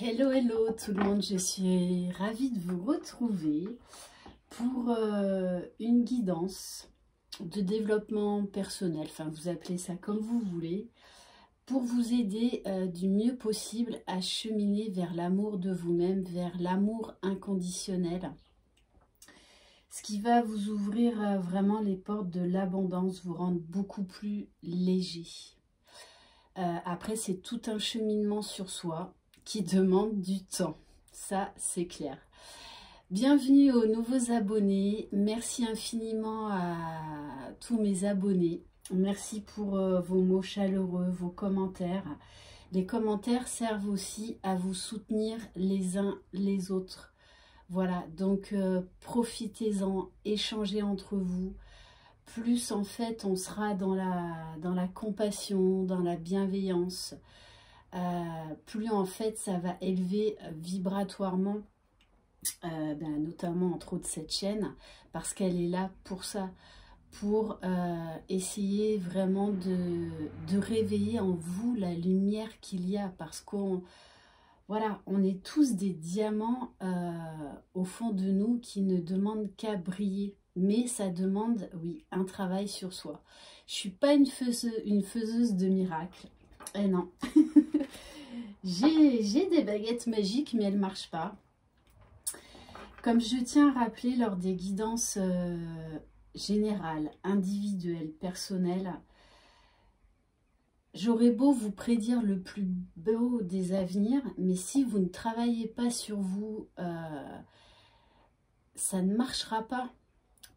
Hello, hello tout le monde, je suis ravie de vous retrouver pour une guidance de développement personnel, enfin vous appelez ça comme vous voulez, pour vous aider du mieux possible à cheminer vers l'amour de vous-même, vers l'amour inconditionnel, ce qui va vous ouvrir vraiment les portes de l'abondance, vous rendre beaucoup plus léger. Après c'est tout un cheminement sur soi qui demande du temps, ça c'est clair. Bienvenue aux nouveaux abonnés, merci infiniment à tous mes abonnés, merci pour vos mots chaleureux, vos commentaires. Les commentaires servent aussi à vous soutenir les uns les autres. Voilà, donc profitez-en, échangez entre vous. Plus en fait on sera dans la compassion, dans la bienveillance, plus en fait ça va élever vibratoirement, notamment entre autres cette chaîne, parce qu'elle est là pour ça, pour essayer vraiment de réveiller en vous la lumière qu'il y a, parce qu'on voilà, on est tous des diamants au fond de nous qui ne demandent qu'à briller. Mais ça demande, oui, un travail sur soi. Je ne suis pas une faiseuse de miracles. Eh non. J'ai des baguettes magiques, mais elles ne marchent pas. Comme je tiens à rappeler lors des guidances générales, individuelles, personnelles, j'aurais beau vous prédire le plus beau des avenirs, mais si vous ne travaillez pas sur vous, ça ne marchera pas.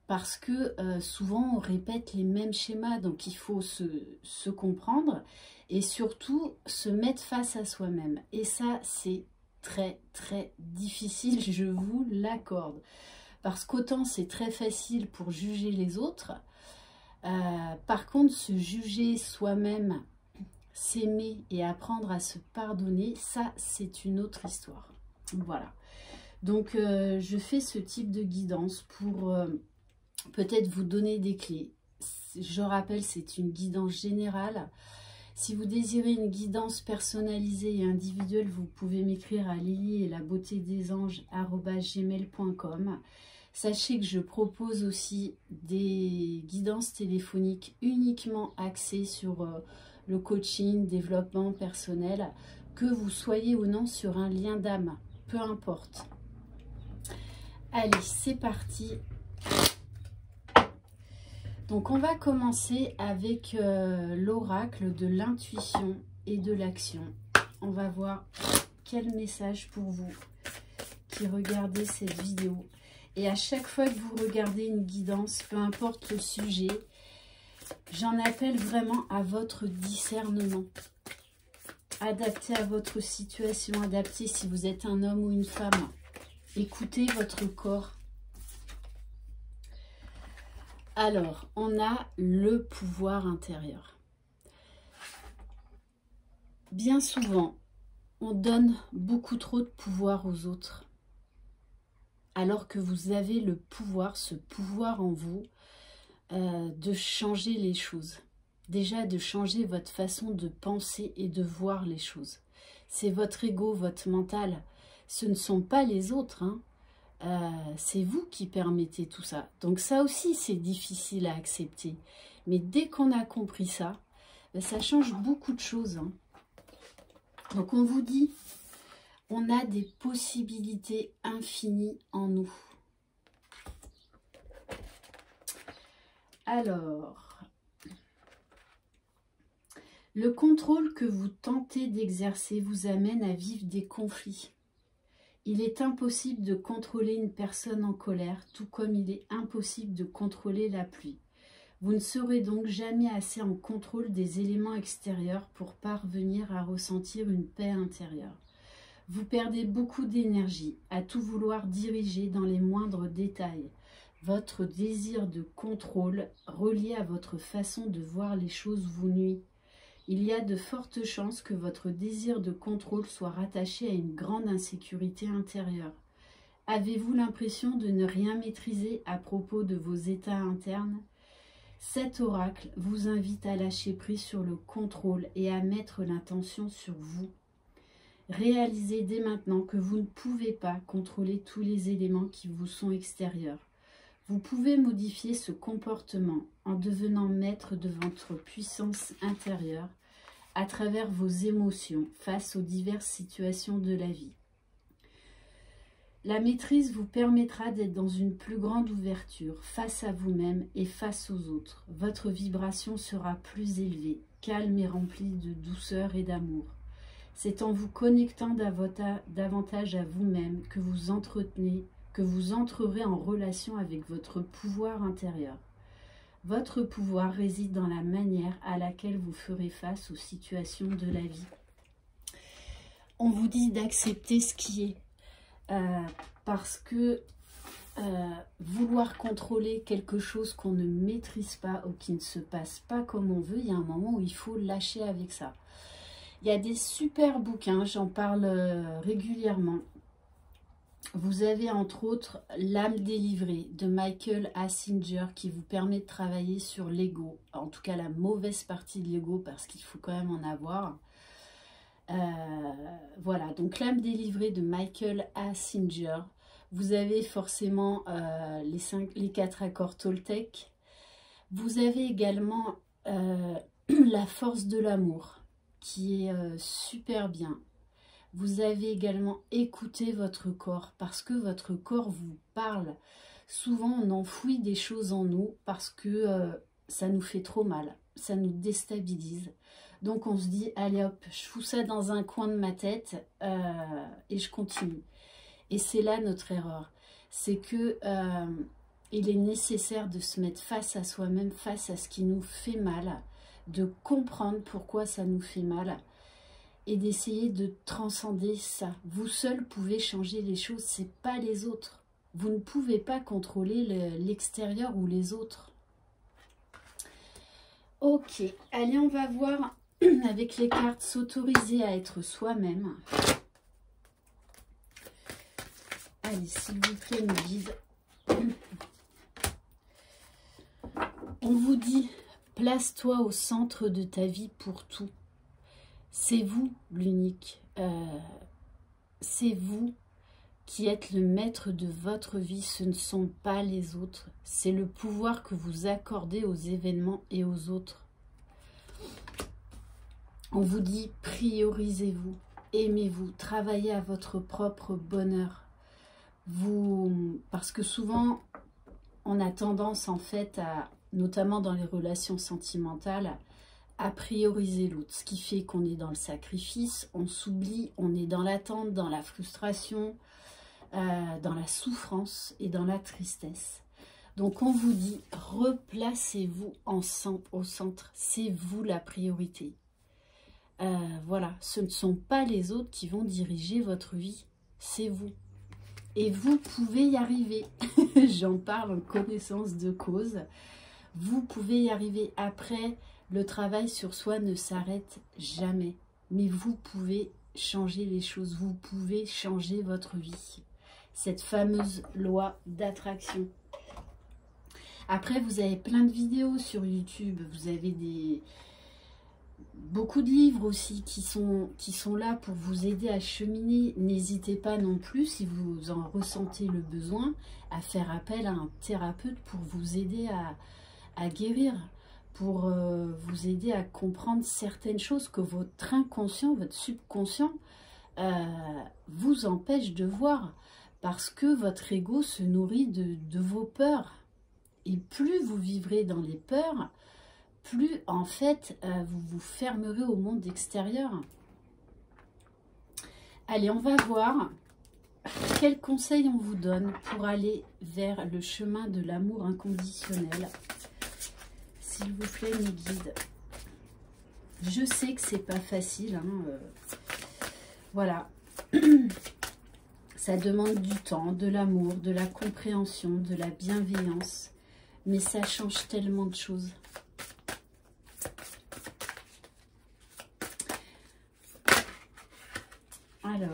Parce que souvent on répète les mêmes schémas, donc il faut se comprendre et surtout se mettre face à soi-même. Et ça c'est très très difficile, je vous l'accorde. Parce qu'autant c'est très facile pour juger les autres, par contre se juger soi-même, s'aimer et apprendre à se pardonner, ça c'est une autre histoire. Voilà, donc je fais ce type de guidance pour peut-être vous donner des clés. Je rappelle, c'est une guidance générale. Si vous désirez une guidance personnalisée et individuelle, vous pouvez m'écrire à lily-et-la-beauté-des-anges@gmail.com. Sachez que je propose aussi des guidances téléphoniques uniquement axées sur le coaching, développement personnel, que vous soyez ou non sur un lien d'âme, peu importe. Allez, c'est parti. Donc on va commencer avec l'oracle de l'intuition et de l'action. On va voir quel message pour vous qui regardez cette vidéo. Et à chaque fois que vous regardez une guidance, peu importe le sujet, j'en appelle vraiment à votre discernement. Adapté à votre situation, adapté si vous êtes un homme ou une femme. Écoutez votre corps. Alors, on a le pouvoir intérieur. Bien souvent, on donne beaucoup trop de pouvoir aux autres. Alors que vous avez le pouvoir, ce pouvoir en vous, de changer les choses. Déjà, de changer votre façon de penser et de voir les choses. C'est votre ego, votre mental. Ce ne sont pas les autres, hein. C'est vous qui permettez tout ça. Donc ça aussi, c'est difficile à accepter. Mais dès qu'on a compris ça, ça change beaucoup de choses, hein. Donc on vous dit, on a des possibilités infinies en nous. Alors, le contrôle que vous tentez d'exercer vous amène à vivre des conflits. Il est impossible de contrôler une personne en colère, tout comme il est impossible de contrôler la pluie. Vous ne serez donc jamais assez en contrôle des éléments extérieurs pour parvenir à ressentir une paix intérieure. Vous perdez beaucoup d'énergie à tout vouloir diriger dans les moindres détails. Votre désir de contrôle, relié à votre façon de voir les choses, vous nuit. Il y a de fortes chances que votre désir de contrôle soit rattaché à une grande insécurité intérieure. Avez-vous l'impression de ne rien maîtriser à propos de vos états internes? Cet oracle vous invite à lâcher prise sur le contrôle et à mettre l'intention sur vous. Réalisez dès maintenant que vous ne pouvez pas contrôler tous les éléments qui vous sont extérieurs. Vous pouvez modifier ce comportement en devenant maître de votre puissance intérieure à travers vos émotions face aux diverses situations de la vie. La maîtrise vous permettra d'être dans une plus grande ouverture face à vous-même et face aux autres. Votre vibration sera plus élevée, calme et remplie de douceur et d'amour. C'est en vous connectant davantage à vous-même que vous entrerez en relation avec votre pouvoir intérieur. Votre pouvoir réside dans la manière à laquelle vous ferez face aux situations de la vie. On vous dit d'accepter ce qui est. Parce que vouloir contrôler quelque chose qu'on ne maîtrise pas ou qui ne se passe pas comme on veut, il y a un moment où il faut lâcher avec ça. Il y a des super bouquins, j'en parle régulièrement. Vous avez entre autres L'âme délivrée de Michael A. Singer qui vous permet de travailler sur l'ego, en tout cas la mauvaise partie de l'ego parce qu'il faut quand même en avoir. Voilà, donc L'âme délivrée de Michael A. Singer. Vous avez forcément les 4 accords Toltec. Vous avez également La force de l'amour, qui est super bien. Vous avez également Écouter votre corps, parce que votre corps vous parle. Souvent, on enfouit des choses en nous parce que ça nous fait trop mal, ça nous déstabilise. Donc on se dit, allez hop, je fous ça dans un coin de ma tête et je continue. Et c'est là notre erreur. C'est que il est nécessaire de se mettre face à soi-même, face à ce qui nous fait mal, de comprendre pourquoi ça nous fait mal et d'essayer de transcender ça. Vous seul pouvez changer les choses, c'est pas les autres. Vous ne pouvez pas contrôler l'extérieur ou les autres. Ok, allez, on va voir avec les cartes s'autoriser à être soi-même. Allez, s'il vous plaît, mes guides. On vous dit, place-toi au centre de ta vie pour tout. C'est vous l'unique. C'est vous qui êtes le maître de votre vie. Ce ne sont pas les autres. C'est le pouvoir que vous accordez aux événements et aux autres. On vous dit, priorisez-vous, aimez-vous, travaillez à votre propre bonheur. Parce que souvent, on a tendance en fait à, notamment dans les relations sentimentales, à prioriser l'autre. Ce qui fait qu'on est dans le sacrifice, on s'oublie, on est dans l'attente, dans la frustration, dans la souffrance et dans la tristesse. Donc on vous dit, replacez-vous au centre, c'est vous la priorité. Voilà, ce ne sont pas les autres qui vont diriger votre vie, c'est vous. Et vous pouvez y arriver. J'en parle en connaissance de cause. Vous pouvez y arriver. Après, le travail sur soi ne s'arrête jamais. Mais vous pouvez changer les choses. Vous pouvez changer votre vie. Cette fameuse loi d'attraction. Après, vous avez plein de vidéos sur YouTube. Vous avez beaucoup de livres aussi qui sont là pour vous aider à cheminer. N'hésitez pas non plus, si vous en ressentez le besoin, à faire appel à un thérapeute pour vous aider à guérir, pour vous aider à comprendre certaines choses que votre inconscient, votre subconscient vous empêche de voir, parce que votre ego se nourrit de vos peurs. Et plus vous vivrez dans les peurs, plus en fait vous vous fermerez au monde extérieur. Allez, on va voir quels conseils on vous donne pour aller vers le chemin de l'amour inconditionnel. S'il vous plaît, mes guides. Je sais que c'est pas facile, hein, voilà. Ça demande du temps, de l'amour, de la compréhension, de la bienveillance, mais ça change tellement de choses. Alors,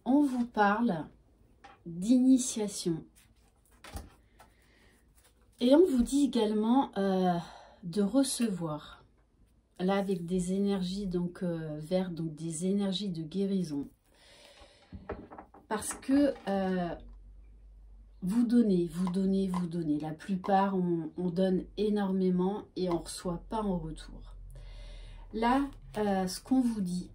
on vous parle d'initiation. Et on vous dit également de recevoir. là avec des énergies donc vertes, donc des énergies de guérison. Parce que vous donnez, vous donnez, vous donnez. La plupart, on donne énormément et on ne reçoit pas en retour. Là, ce qu'on vous dit,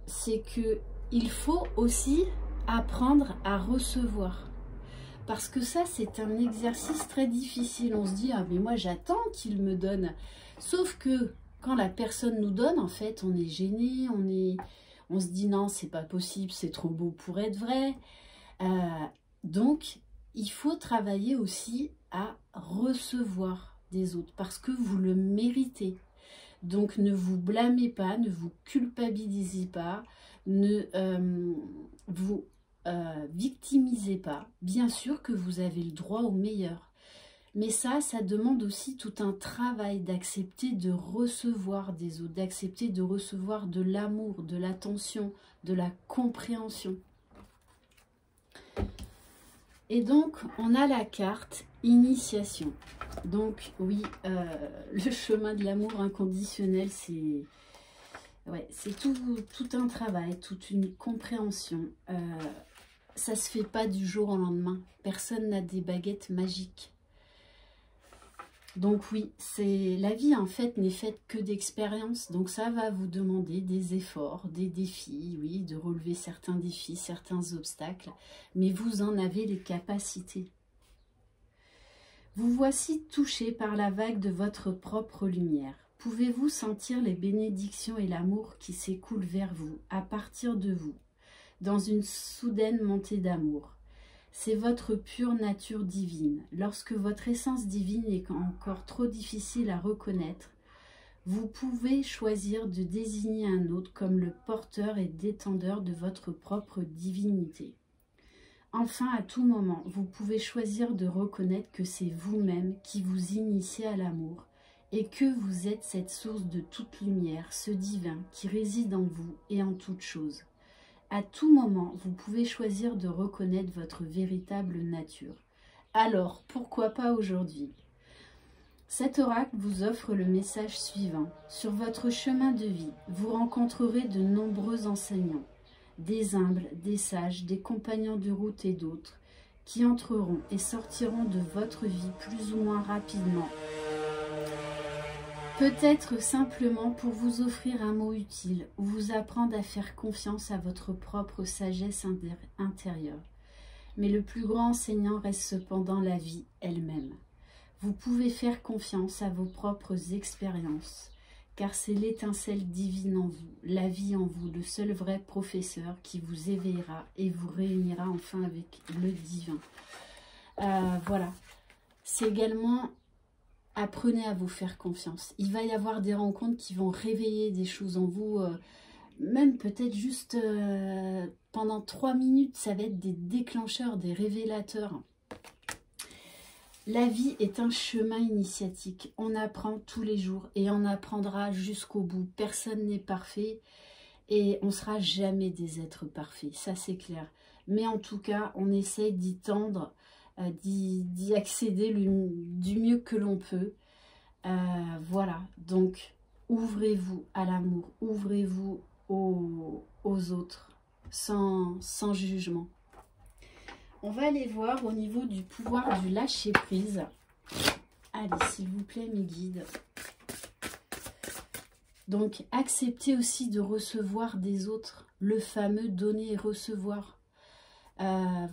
c'est que il faut aussi apprendre à recevoir. Parce que ça, c'est un exercice très difficile. On se dit, ah mais moi j'attends qu'il me donne. Sauf que quand la personne nous donne, en fait, on est gêné, on se dit non, c'est pas possible, c'est trop beau pour être vrai. Donc, il faut travailler aussi à recevoir des autres parce que vous le méritez. Donc, ne vous blâmez pas, ne vous culpabilisez pas, ne vous victimisez pas. Bien sûr que vous avez le droit au meilleur. Mais ça demande aussi tout un travail d'accepter de recevoir des autres, d'accepter de recevoir de l'amour, de l'attention, de la compréhension. Et donc, on a la carte initiation. Donc, oui, le chemin de l'amour inconditionnel, c'est tout un travail, toute une compréhension. Ça ne se fait pas du jour au lendemain. Personne n'a des baguettes magiques. Donc oui, la vie en fait n'est faite que d'expériences. Donc ça va vous demander des efforts, des défis, oui, de relever certains défis, certains obstacles. Mais vous en avez les capacités. Vous voici touché par la vague de votre propre lumière. Pouvez-vous sentir les bénédictions et l'amour qui s'écoulent vers vous, à partir de vous, dans une soudaine montée d'amour? C'est votre pure nature divine. Lorsque votre essence divine est encore trop difficile à reconnaître, vous pouvez choisir de désigner un autre comme le porteur et détendeur de votre propre divinité. Enfin, à tout moment, vous pouvez choisir de reconnaître que c'est vous-même qui vous initiez à l'amour et que vous êtes cette source de toute lumière, ce divin qui réside en vous et en toute chose. À tout moment, vous pouvez choisir de reconnaître votre véritable nature. Alors, pourquoi pas aujourd'hui? Cet oracle vous offre le message suivant. Sur votre chemin de vie, vous rencontrerez de nombreux enseignants, des humbles, des sages, des compagnons de route et d'autres, qui entreront et sortiront de votre vie plus ou moins rapidement. Peut-être simplement pour vous offrir un mot utile ou vous apprendre à faire confiance à votre propre sagesse intérieure. Mais le plus grand enseignant reste cependant la vie elle-même. Vous pouvez faire confiance à vos propres expériences, car c'est l'étincelle divine en vous, la vie en vous, le seul vrai professeur qui vous éveillera et vous réunira enfin avec le divin. Voilà, c'est également... Apprenez à vous faire confiance. Il va y avoir des rencontres qui vont réveiller des choses en vous, même peut-être juste pendant 3 minutes, ça va être des déclencheurs, des révélateurs. La vie est un chemin initiatique. On apprend tous les jours et on apprendra jusqu'au bout. Personne n'est parfait et on ne sera jamais des êtres parfaits, ça c'est clair. Mais en tout cas, on essaye d'y tendre, d'y accéder du mieux que l'on peut. Voilà, donc ouvrez-vous à l'amour, ouvrez-vous aux autres, sans jugement. On va aller voir au niveau du pouvoir du lâcher-prise. Allez, s'il vous plaît, mes guides. Donc, acceptez aussi de recevoir des autres, le fameux donner et recevoir.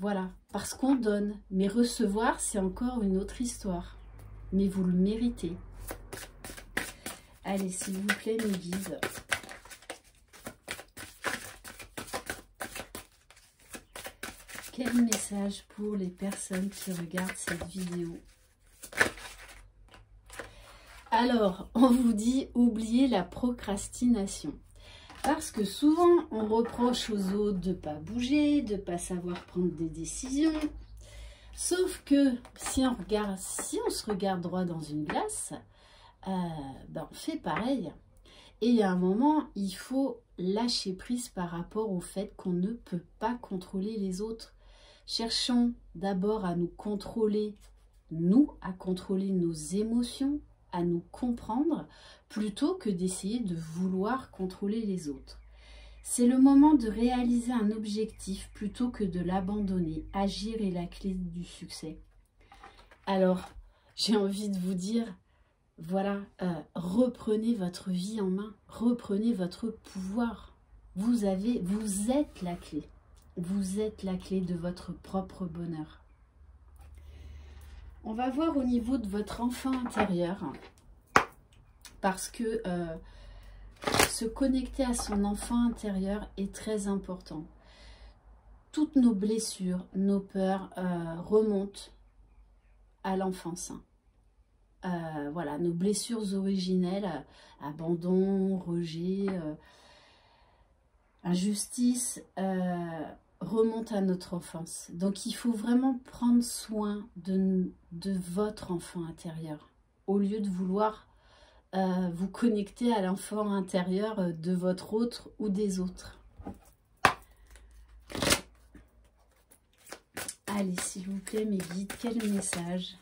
Voilà, parce qu'on donne, mais recevoir, c'est encore une autre histoire. Mais vous le méritez. Allez, s'il vous plaît, mes guides. Quel message pour les personnes qui regardent cette vidéo? Alors, on vous dit, oubliez la procrastination. Parce que souvent, on reproche aux autres de ne pas bouger, de ne pas savoir prendre des décisions. Sauf que si on se regarde droit dans une glace, on fait pareil. Et à un moment, il faut lâcher prise par rapport au fait qu'on ne peut pas contrôler les autres. Cherchons d'abord à nous contrôler, à contrôler nos émotions, à nous comprendre plutôt que d'essayer de vouloir contrôler les autres. C'est le moment de réaliser un objectif plutôt que de l'abandonner. Agir est la clé du succès. Alors, j'ai envie de vous dire, voilà, reprenez votre vie en main, reprenez votre pouvoir. Vous êtes la clé. Vous êtes la clé de votre propre bonheur. On va voir au niveau de votre enfant intérieur, parce que se connecter à son enfant intérieur est très important. Toutes nos blessures, nos peurs remontent à l'enfance. Voilà, nos blessures originelles, abandon, rejet, injustice, remontent à notre enfance. Donc il faut vraiment prendre soin de votre enfant intérieur, au lieu de vouloir vous connecter à l'enfant intérieur de votre autre ou des autres. Allez, s'il vous plaît, mes guides, quel message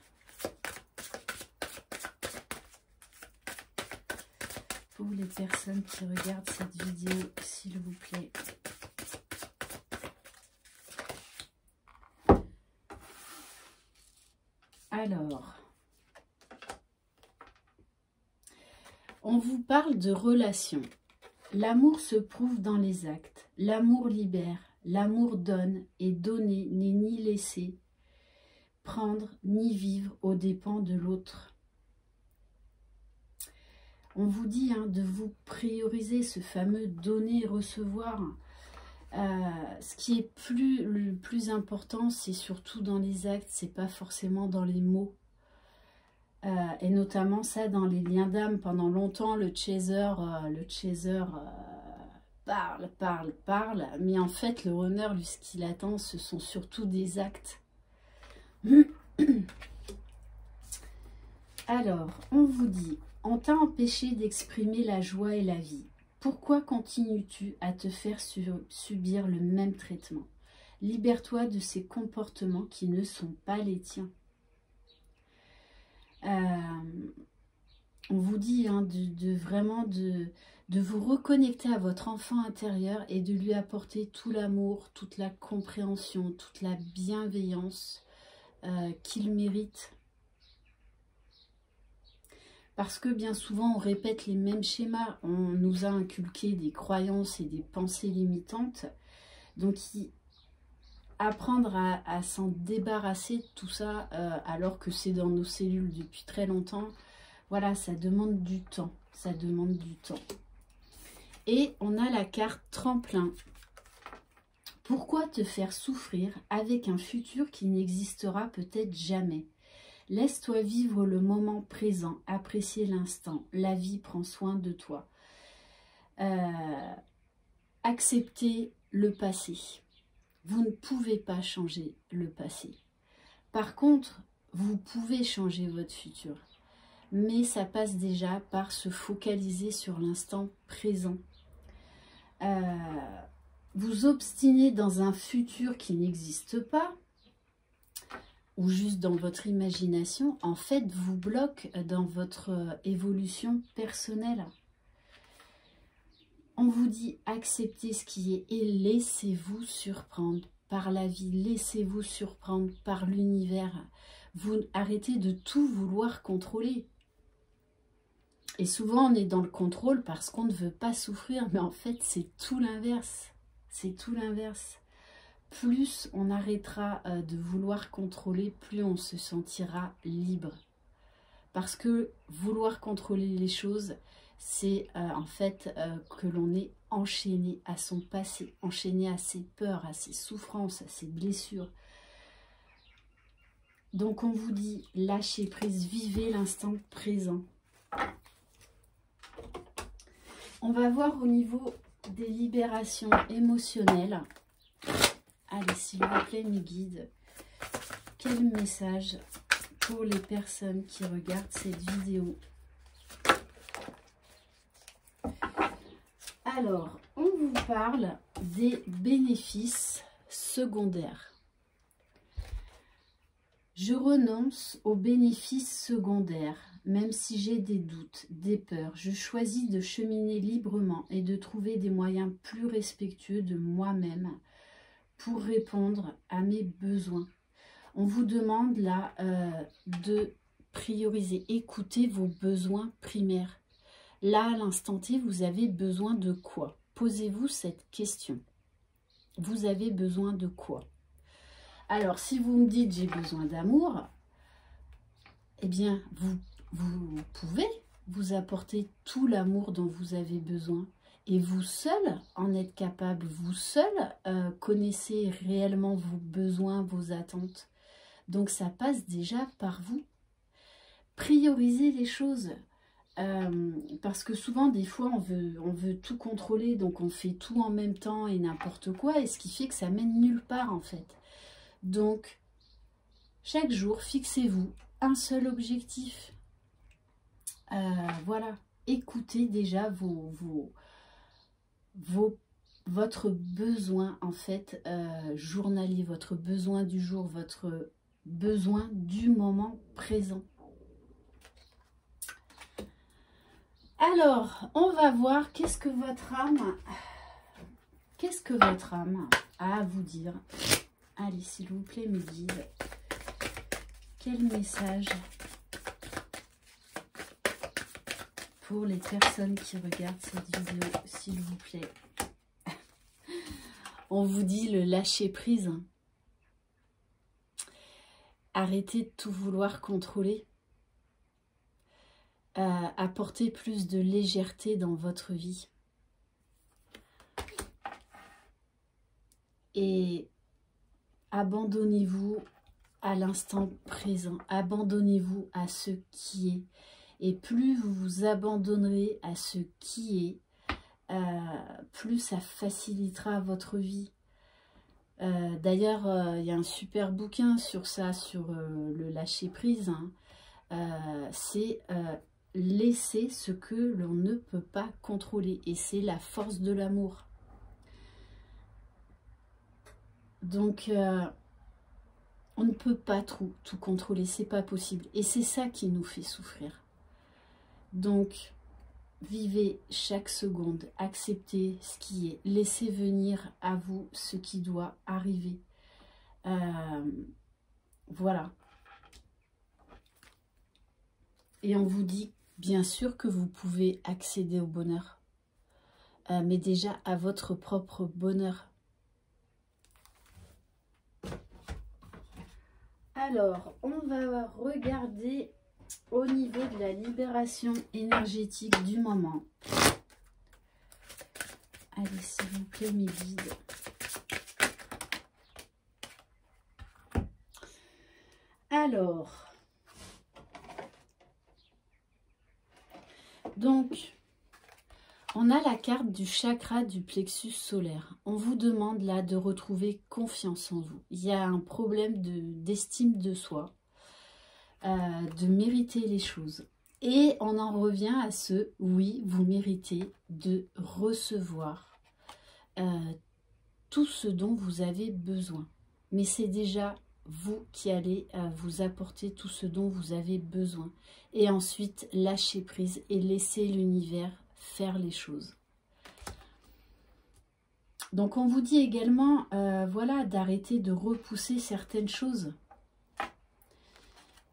pour les personnes qui regardent cette vidéo, s'il vous plaît? Alors, on vous parle de relations. L'amour se prouve dans les actes. L'amour libère. L'amour donne, et donner n'est ni laisser prendre, ni vivre aux dépens de l'autre. On vous dit de vous prioriser ce fameux donner et recevoir. Ce qui est le plus important, c'est surtout dans les actes, c'est pas forcément dans les mots. Et notamment ça dans les liens d'âme. Pendant longtemps, le chaser parle, mais en fait, le runner, lui, ce qu'il attend, ce sont surtout des actes. Alors, on vous dit, on t'a empêché d'exprimer la joie et la vie. Pourquoi continues-tu à te faire subir le même traitement? Libère-toi de ces comportements qui ne sont pas les tiens. On vous dit vraiment de vous reconnecter à votre enfant intérieur et de lui apporter tout l'amour, toute la compréhension, toute la bienveillance qu'il mérite. Parce que bien souvent, on répète les mêmes schémas. On nous a inculqué des croyances et des pensées limitantes. Donc, apprendre à s'en débarrasser de tout ça, alors que c'est dans nos cellules depuis très longtemps, voilà, ça demande du temps. Ça demande du temps. Et on a la carte tremplin. Pourquoi te faire souffrir avec un futur qui n'existera peut-être jamais? Laisse-toi vivre le moment présent, apprécier l'instant. La vie prend soin de toi. Accepter le passé. Vous ne pouvez pas changer le passé. Par contre, vous pouvez changer votre futur. Mais ça passe déjà par se focaliser sur l'instant présent. Vous obstiner dans un futur qui n'existe pas, ou juste dans votre imagination, en fait, vous bloque dans votre évolution personnelle. On vous dit acceptez ce qui est et laissez-vous surprendre par la vie, laissez-vous surprendre par l'univers. Vous arrêtez de tout vouloir contrôler. Et souvent, on est dans le contrôle parce qu'on ne veut pas souffrir, mais en fait, c'est tout l'inverse. C'est tout l'inverse. Plus on arrêtera de vouloir contrôler, plus on se sentira libre. Parce que vouloir contrôler les choses, c'est en fait que l'on est enchaîné à son passé, enchaîné à ses peurs, à ses souffrances, à ses blessures. Donc on vous dit, lâchez prise, vivez l'instant présent. On va voir au niveau des libérations émotionnelles. Allez, s'il vous plaît, mes guides, quel message pour les personnes qui regardent cette vidéo? Alors, on vous parle des bénéfices secondaires. Je renonce aux bénéfices secondaires. même si j'ai des doutes, des peurs, je choisis de cheminer librement et de trouver des moyens plus respectueux de moi-même pour répondre à mes besoins. On vous demande là de prioriser, écoutez vos besoins primaires. Là, à l'instant T, vous avez besoin de quoi? Posez-vous cette question. Vous avez besoin de quoi? Alors, si vous me dites j'ai besoin d'amour, eh bien, vous pouvez vous apporter tout l'amour dont vous avez besoin. Et vous seul en êtes capable, vous seul connaissez réellement vos besoins, vos attentes. Donc ça passe déjà par vous. Priorisez les choses. Parce que souvent, des fois, on veut tout contrôler, donc on fait tout en même temps et n'importe quoi, et ce qui fait que ça mène nulle part en fait. Donc, chaque jour, fixez-vous un seul objectif. Voilà, écoutez déjà votre besoin en fait journalier, votre besoin du jour, votre besoin du moment présent. Alors, on va voir qu'est-ce que votre âme a à vous dire. Allez, s'il vous plaît, mes guides, quel message pour les personnes qui regardent cette vidéo, s'il vous plaît. On vous dit le lâcher prise. Arrêtez de tout vouloir contrôler. Apportez plus de légèreté dans votre vie. Et abandonnez-vous à l'instant présent. Abandonnez-vous à ce qui est. Et plus vous vous abandonnerez à ce qui est, plus ça facilitera votre vie. D'ailleurs, il y a un super bouquin sur ça, sur le lâcher-prise. Hein. C'est laisser ce que l'on ne peut pas contrôler. Et c'est la force de l'amour. Donc, on ne peut pas tout contrôler. C'est pas possible. Et c'est ça qui nous fait souffrir. Donc, vivez chaque seconde, acceptez ce qui est, laissez venir à vous ce qui doit arriver. Voilà. Et on vous dit, bien sûr que vous pouvez accéder au bonheur, mais déjà à votre propre bonheur. Alors, on va regarder au niveau de la libération énergétique du moment. Allez, s'il vous plaît, mes guides. Alors, donc, on a la carte du chakra du plexus solaire. On vous demande là de retrouver confiance en vous. Il y a un problème d'estime de soi. De mériter les choses. Et on en revient à ce, oui, vous méritez de recevoir tout ce dont vous avez besoin. Mais c'est déjà vous qui allez vous apporter tout ce dont vous avez besoin. Et ensuite, lâcher prise et laisser l'univers faire les choses. Donc, on vous dit également, voilà, d'arrêter de repousser certaines choses.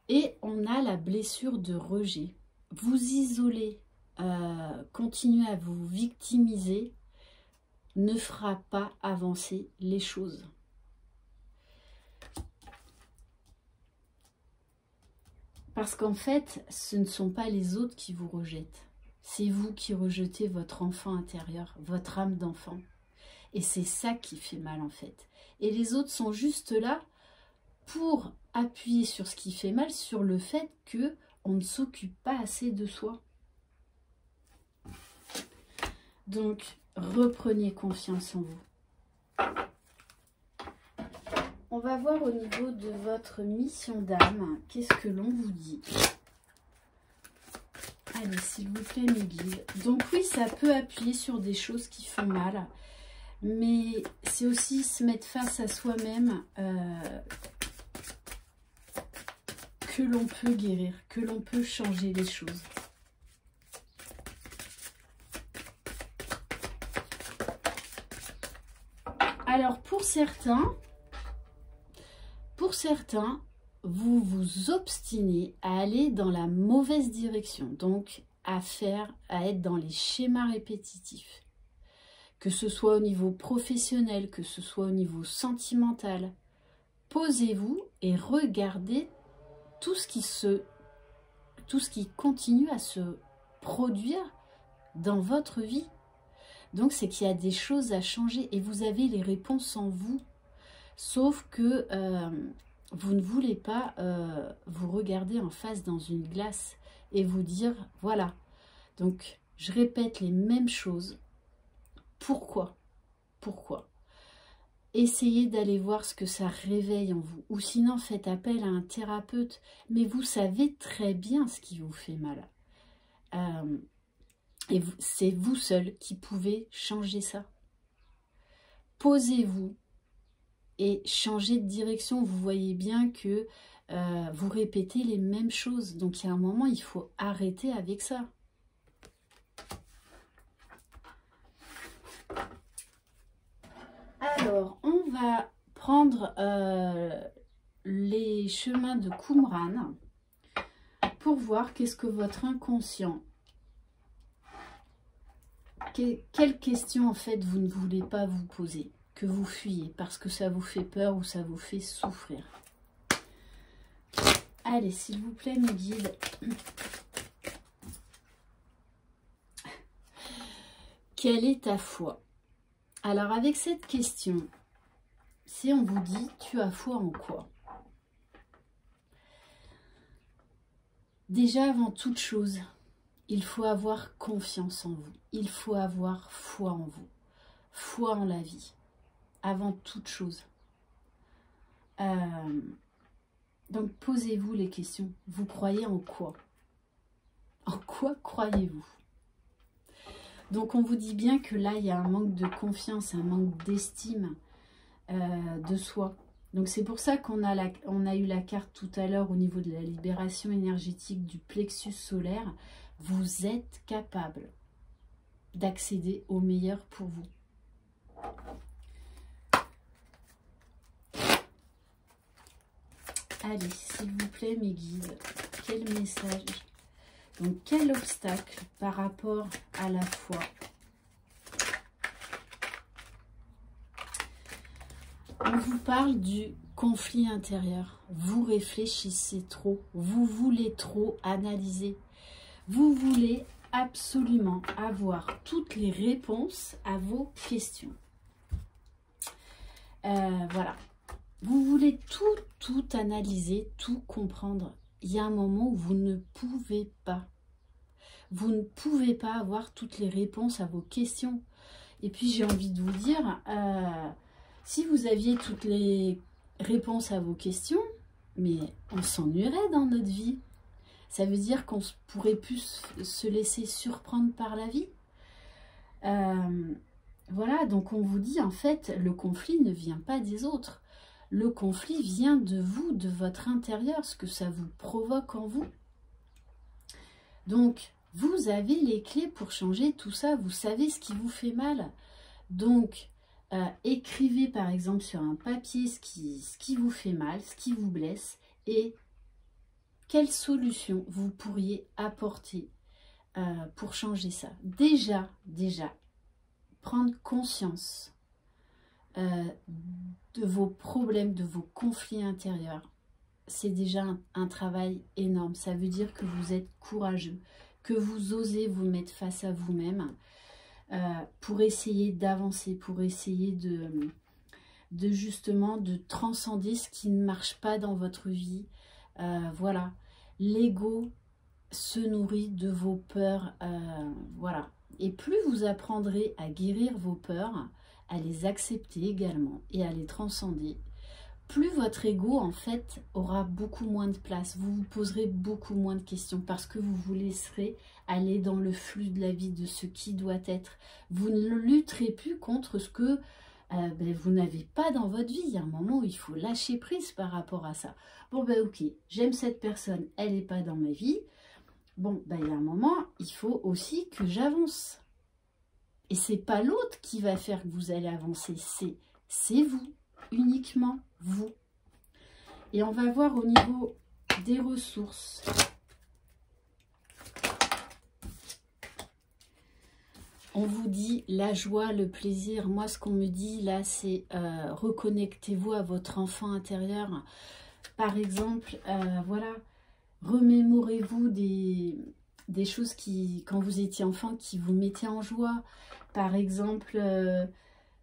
Et on a la blessure de rejet. Vous isoler, continuer à vous victimiser, ne fera pas avancer les choses. Parce qu'en fait, ce ne sont pas les autres qui vous rejettent. C'est vous qui rejetez votre enfant intérieur, votre âme d'enfant. Et c'est ça qui fait mal en fait. Et les autres sont juste là pour appuyer sur ce qui fait mal, sur le fait que on ne s'occupe pas assez de soi. Donc, reprenez confiance en vous. On va voir au niveau de votre mission d'âme, qu'est-ce que l'on vous dit. Allez, s'il vous plaît, mes guides. Donc oui, ça peut appuyer sur des choses qui font mal, mais c'est aussi se mettre face à soi-même que l'on peut guérir, que l'on peut changer les choses. Alors pour certains, vous vous obstinez à aller dans la mauvaise direction, donc à être dans les schémas répétitifs. Que ce soit au niveau professionnel, que ce soit au niveau sentimental. Posez-vous et regardez tout ce qui continue à se produire dans votre vie. Donc c'est qu'il y a des choses à changer et vous avez les réponses en vous. Sauf que vous ne voulez pas vous regarder en face dans une glace et vous dire voilà. Donc je répète les mêmes choses. Pourquoi? Pourquoi? Essayez d'aller voir ce que ça réveille en vous. Ou sinon, faites appel à un thérapeute. Mais vous savez très bien ce qui vous fait mal. Et c'est vous seul qui pouvez changer ça. Posez-vous et changez de direction. Vous voyez bien que vous répétez les mêmes choses. Donc, il y a un moment, il faut arrêter avec ça. Alors, on va prendre les chemins de Qumran pour voir qu'est-ce que votre inconscient, quelles questions en fait vous ne voulez pas vous poser, que vous fuyez parce que ça vous fait peur ou ça vous fait souffrir. Allez, s'il vous plaît, mes guides. Quelle est ta foi? Alors, avec cette question, si on vous dit, tu as foi en quoi? Déjà, avant toute chose, il faut avoir confiance en vous. Il faut avoir foi en vous. Foi en la vie. Avant toute chose. Donc, posez-vous les questions. Vous croyez en quoi? En quoi croyez-vous? Donc, on vous dit bien que là, il y a un manque de confiance, un manque d'estime de soi. Donc, c'est pour ça qu'on a eu la carte tout à l'heure au niveau de la libération énergétique du plexus solaire. Vous êtes capable d'accéder au meilleur pour vous. Allez, s'il vous plaît, mes guides, quel message? Donc, quel obstacle par rapport à la foi? On vous parle du conflit intérieur. Vous réfléchissez trop. Vous voulez trop analyser. Vous voulez absolument avoir toutes les réponses à vos questions. Voilà. Vous voulez tout analyser, tout comprendre. Il y a un moment où vous ne pouvez pas. Vous ne pouvez pas avoir toutes les réponses à vos questions. Et puis j'ai envie de vous dire, si vous aviez toutes les réponses à vos questions, mais on s'ennuierait dans notre vie. Ça veut dire qu'on pourrait plus se laisser surprendre par la vie. Voilà, donc on vous dit en fait, le conflit ne vient pas des autres. Le conflit vient de vous, de votre intérieur, ce que ça vous provoque en vous. Donc, vous avez les clés pour changer tout ça. Vous savez ce qui vous fait mal. Donc, écrivez par exemple sur un papier ce qui vous fait mal, ce qui vous blesse et quelle solution vous pourriez apporter pour changer ça. Déjà, prendre conscience de vos problèmes, de vos conflits intérieurs, c'est déjà un travail énorme. Ça veut dire que vous êtes courageux, que vous osez vous mettre face à vous-même pour essayer d'avancer, pour essayer de justement de transcender ce qui ne marche pas dans votre vie. Voilà, l'ego se nourrit de vos peurs, voilà. Et plus vous apprendrez à guérir vos peurs, à les accepter également et à les transcender, plus votre ego en fait aura beaucoup moins de place. Vous vous poserez beaucoup moins de questions parce que vous vous laisserez aller dans le flux de la vie, de ce qui doit être. Vous ne lutterez plus contre ce que ben, vous n'avez pas dans votre vie. Il y a un moment où il faut lâcher prise par rapport à ça. Bon, ben ok, j'aime cette personne, elle n'est pas dans ma vie. Bon, ben, il y a un moment, il faut aussi que j'avance. Et c'est pas l'autre qui va faire que vous allez avancer, c'est vous, uniquement vous. Et on va voir au niveau des ressources. On vous dit la joie, le plaisir. Moi, ce qu'on me dit là, c'est reconnectez-vous à votre enfant intérieur. Par exemple, voilà, remémorez-vous des choses qui, quand vous étiez enfant, qui vous mettaient en joie. Par exemple,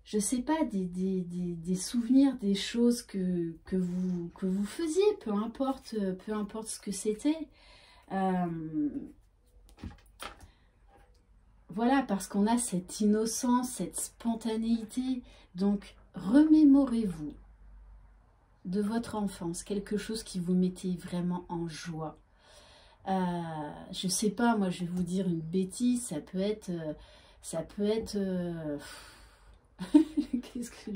je ne sais pas, des souvenirs, des choses que vous faisiez, peu importe ce que c'était. Voilà, parce qu'on a cette innocence, cette spontanéité. Donc, remémorez-vous de votre enfance, quelque chose qui vous mettait vraiment en joie. Je ne sais pas, moi je vais vous dire une bêtise, ça peut être... Qu'est-ce que...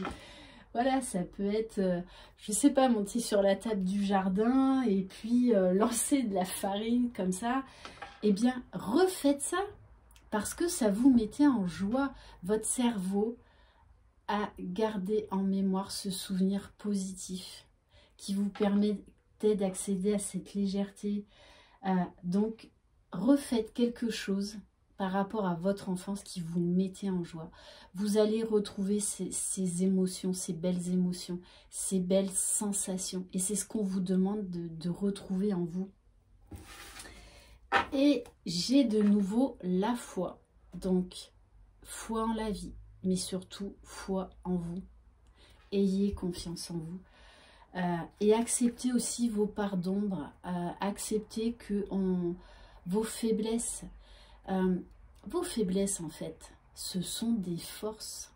Voilà, ça peut être, je sais pas, monter sur la table du jardin et puis lancer de la farine comme ça. Eh bien, refaites ça parce que ça vous mettait en joie. Votre cerveau a gardé en mémoire ce souvenir positif qui vous permettait d'accéder à cette légèreté. Donc, refaites quelque chose par rapport à votre enfance qui vous mettait en joie. Vous allez retrouver ces émotions, ces belles émotions, ces belles sensations. Et c'est ce qu'on vous demande de retrouver en vous. Et j'ai de nouveau la foi. Donc, foi en la vie, mais surtout foi en vous. Ayez confiance en vous. Et acceptez aussi vos parts d'ombre. Acceptez que vos faiblesses... vos faiblesses, en fait, ce sont des forces.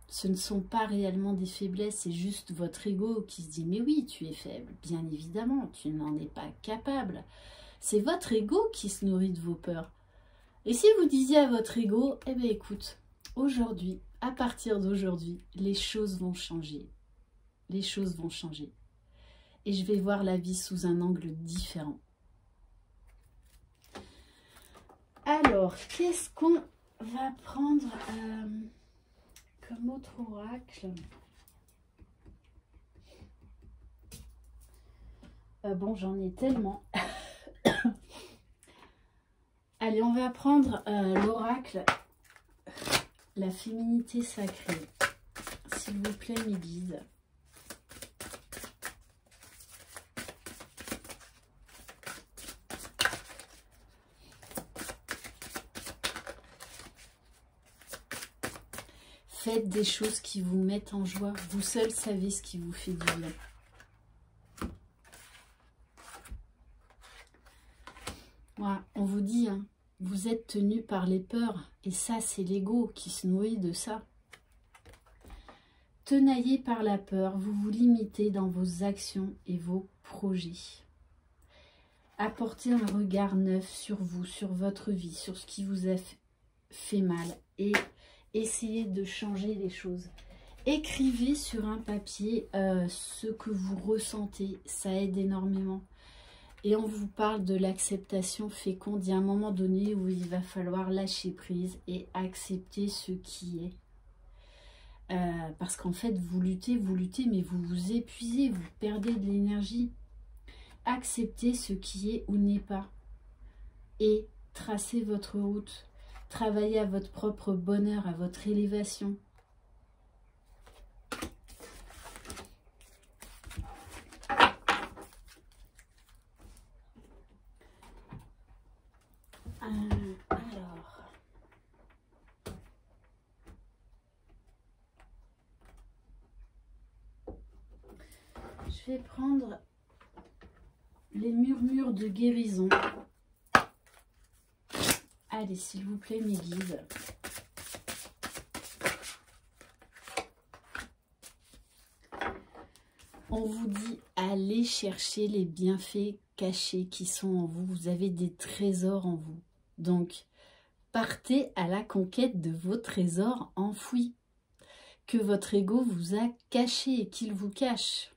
Ce ne sont pas réellement des faiblesses, c'est juste votre ego qui se dit « Mais oui, tu es faible, bien évidemment, tu n'en es pas capable. » C'est votre ego qui se nourrit de vos peurs. Et si vous disiez à votre ego « Eh bien, écoute, aujourd'hui, à partir d'aujourd'hui, les choses vont changer. Les choses vont changer. Et je vais voir la vie sous un angle différent. » Alors, qu'est-ce qu'on va prendre comme autre oracle? Bon, j'en ai tellement. Allez, on va prendre l'oracle, la féminité sacrée. S'il vous plaît, mes guides. Faites des choses qui vous mettent en joie. Vous seul savez ce qui vous fait du bien. Voilà, on vous dit, hein, vous êtes tenu par les peurs. Et ça, c'est l'ego qui se nourrit de ça. Tenaillé par la peur, vous vous limitez dans vos actions et vos projets. Apportez un regard neuf sur vous, sur votre vie, sur ce qui vous a fait mal. Et essayez de changer les choses. Écrivez sur un papier ce que vous ressentez. Ça aide énormément. Et on vous parle de l'acceptation féconde. Il y a un moment donné où il va falloir lâcher prise et accepter ce qui est. Parce qu'en fait, vous luttez, mais vous vous épuisez, vous perdez de l'énergie. Acceptez ce qui est ou n'est pas. Et tracez votre route. Travaillez à votre propre bonheur, à votre élévation. Alors, je vais prendre les murmures de guérison. Allez, s'il vous plaît, mes guides. On vous dit, allez chercher les bienfaits cachés qui sont en vous. Vous avez des trésors en vous. Donc, partez à la conquête de vos trésors enfouis. que votre ego vous a caché et qu'il vous cache.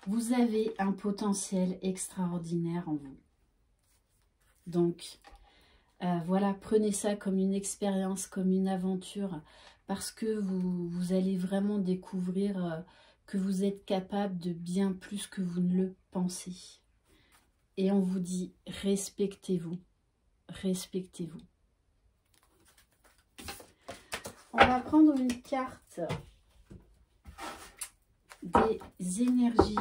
Vous avez un potentiel extraordinaire en vous. Donc, voilà, prenez ça comme une expérience, comme une aventure, parce que vous allez vraiment découvrir que vous êtes capable de bien plus que vous ne le pensez. Et on vous dit, respectez-vous, respectez-vous. On va prendre une carte des énergies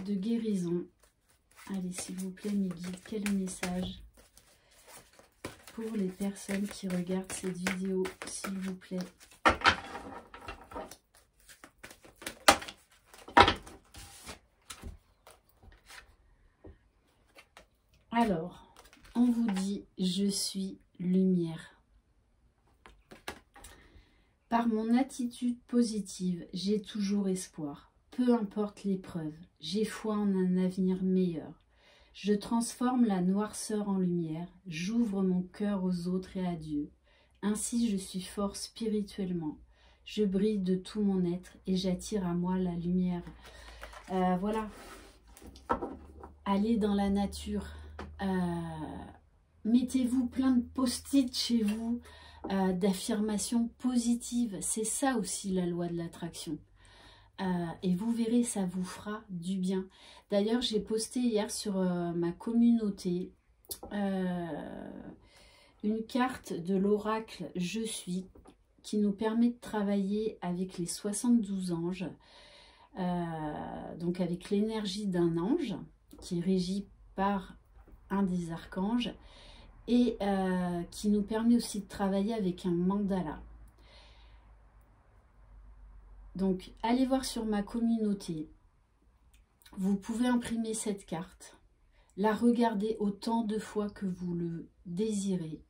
de guérison. Allez, s'il vous plaît, mes guides, quel message pour les personnes qui regardent cette vidéo, s'il vous plaît. Alors, on vous dit, je suis lumière. Par mon attitude positive, j'ai toujours espoir. Peu importe l'épreuve, j'ai foi en un avenir meilleur. Je transforme la noirceur en lumière, j'ouvre mon cœur aux autres et à Dieu. Ainsi je suis fort spirituellement. Je brille de tout mon être et j'attire à moi la lumière. Voilà. Allez dans la nature. Mettez-vous plein de post-it chez vous, d'affirmations positives. C'est ça aussi la loi de l'attraction. Et vous verrez, ça vous fera du bien. D'ailleurs, j'ai posté hier sur ma communauté une carte de l'oracle Je suis, qui nous permet de travailler avec les 72 anges, donc avec l'énergie d'un ange qui est régi par un des archanges et qui nous permet aussi de travailler avec un mandala. Donc, allez voir sur ma communauté. Vous pouvez imprimer cette carte, la regarder autant de fois que vous le désirez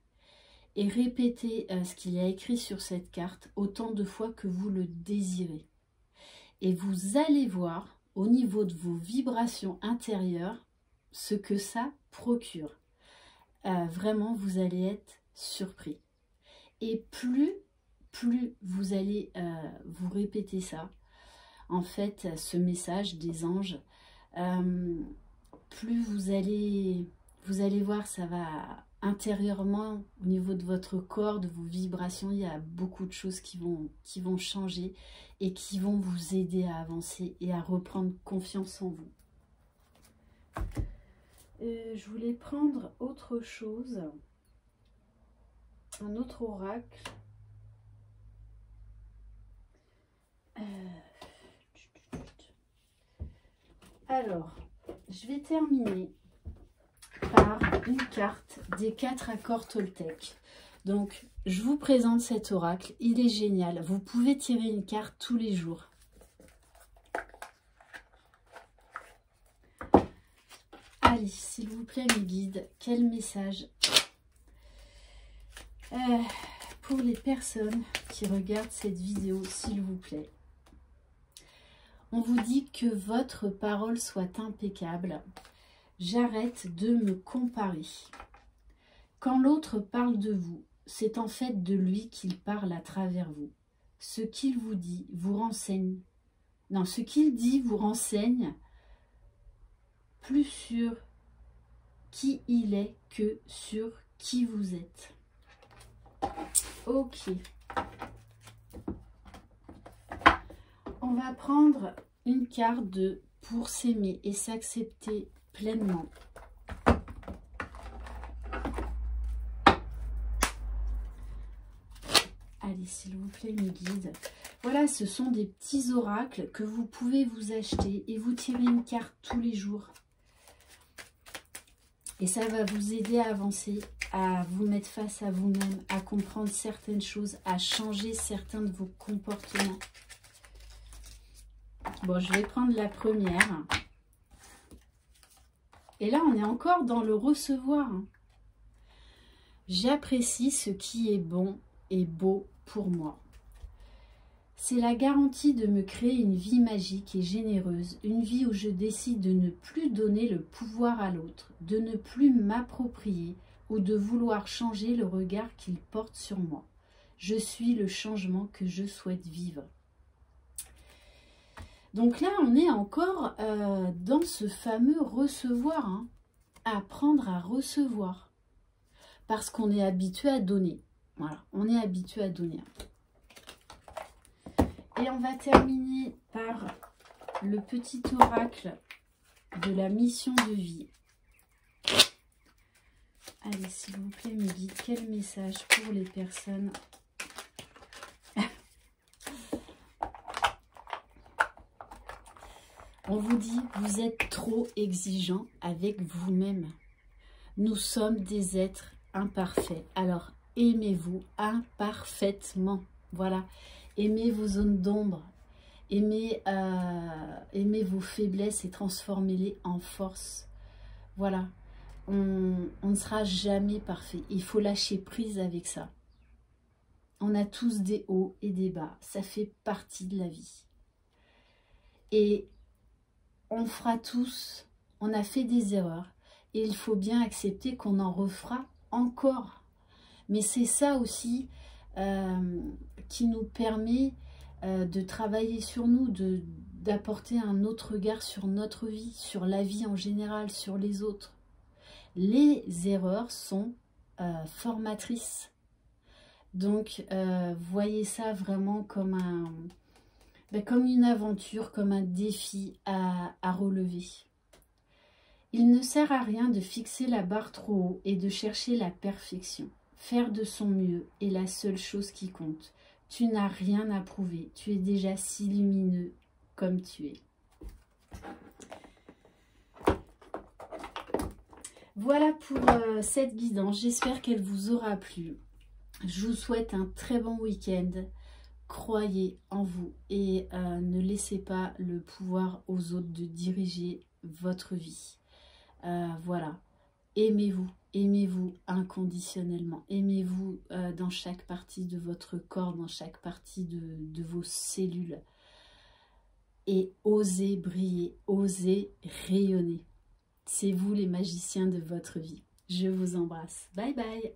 et répéter ce qu'il y a écrit sur cette carte autant de fois que vous le désirez. Et vous allez voir au niveau de vos vibrations intérieures ce que ça procure. Vraiment, vous allez être surpris. Et plus vous allez vous répéter ça, en fait, ce message des anges, plus vous allez voir, ça va intérieurement, au niveau de votre corps, de vos vibrations, il y a beaucoup de choses qui vont changer et qui vont vous aider à avancer et à reprendre confiance en vous. Je voulais prendre autre chose, un autre oracle. Alors, je vais terminer par une carte des 4 accords Toltec. Donc, je vous présente cet oracle, il est génial. Vous pouvez tirer une carte tous les jours. Allez, s'il vous plaît, mes guides, quel message pour les personnes qui regardent cette vidéo, s'il vous plaît. On vous dit que votre parole soit impeccable. J'arrête de me comparer. Quand l'autre parle de vous, c'est en fait de lui qu'il parle à travers vous. Ce qu'il vous dit vous renseigne. Non, ce qu'il dit vous renseigne plus sur qui il est que sur qui vous êtes. Ok. On va prendre une carte de pour s'aimer et s'accepter pleinement. Allez, s'il vous plaît, mes guides. Voilà, ce sont des petits oracles que vous pouvez vous acheter et vous tirer une carte tous les jours. Et ça va vous aider à avancer, à vous mettre face à vous-même, à comprendre certaines choses, à changer certains de vos comportements. Bon, je vais prendre la première. Et là, on est encore dans le recevoir. J'apprécie ce qui est bon et beau pour moi. C'est la garantie de me créer une vie magique et généreuse, une vie où je décide de ne plus donner le pouvoir à l'autre, de ne plus m'approprier ou de vouloir changer le regard qu'il porte sur moi. Je suis le changement que je souhaite vivre. Donc là, on est encore dans ce fameux recevoir, hein, apprendre à recevoir, parce qu'on est habitué à donner. Voilà, on est habitué à donner. Et on va terminer par le petit oracle de la mission de vie. Allez, s'il vous plaît, me dites quel message pour les personnes. On vous dit, vous êtes trop exigeant avec vous-même. Nous sommes des êtres imparfaits. Alors, aimez-vous imparfaitement. Voilà. Aimez vos zones d'ombre. Aimez vos faiblesses et transformez-les en force. Voilà. On ne sera jamais parfait. Il faut lâcher prise avec ça. On a tous des hauts et des bas. Ça fait partie de la vie. Et on fera tous, on a fait des erreurs. Et il faut bien accepter qu'on en refera encore. Mais c'est ça aussi qui nous permet de travailler sur nous, d'apporter un autre regard sur notre vie, sur la vie en général, sur les autres. Les erreurs sont formatrices. Donc, voyez ça vraiment comme comme une aventure, comme un défi à relever. Il ne sert à rien de fixer la barre trop haut et de chercher la perfection. Faire de son mieux est la seule chose qui compte. Tu n'as rien à prouver. Tu es déjà si lumineux comme tu es. Voilà pour cette guidance. J'espère qu'elle vous aura plu. Je vous souhaite un très bon week-end. Croyez en vous et ne laissez pas le pouvoir aux autres de diriger votre vie. Voilà. Aimez-vous. Aimez-vous inconditionnellement. Aimez-vous dans chaque partie de votre corps, dans chaque partie de vos cellules. Et osez briller, osez rayonner. C'est vous les magiciens de votre vie. Je vous embrasse. Bye bye.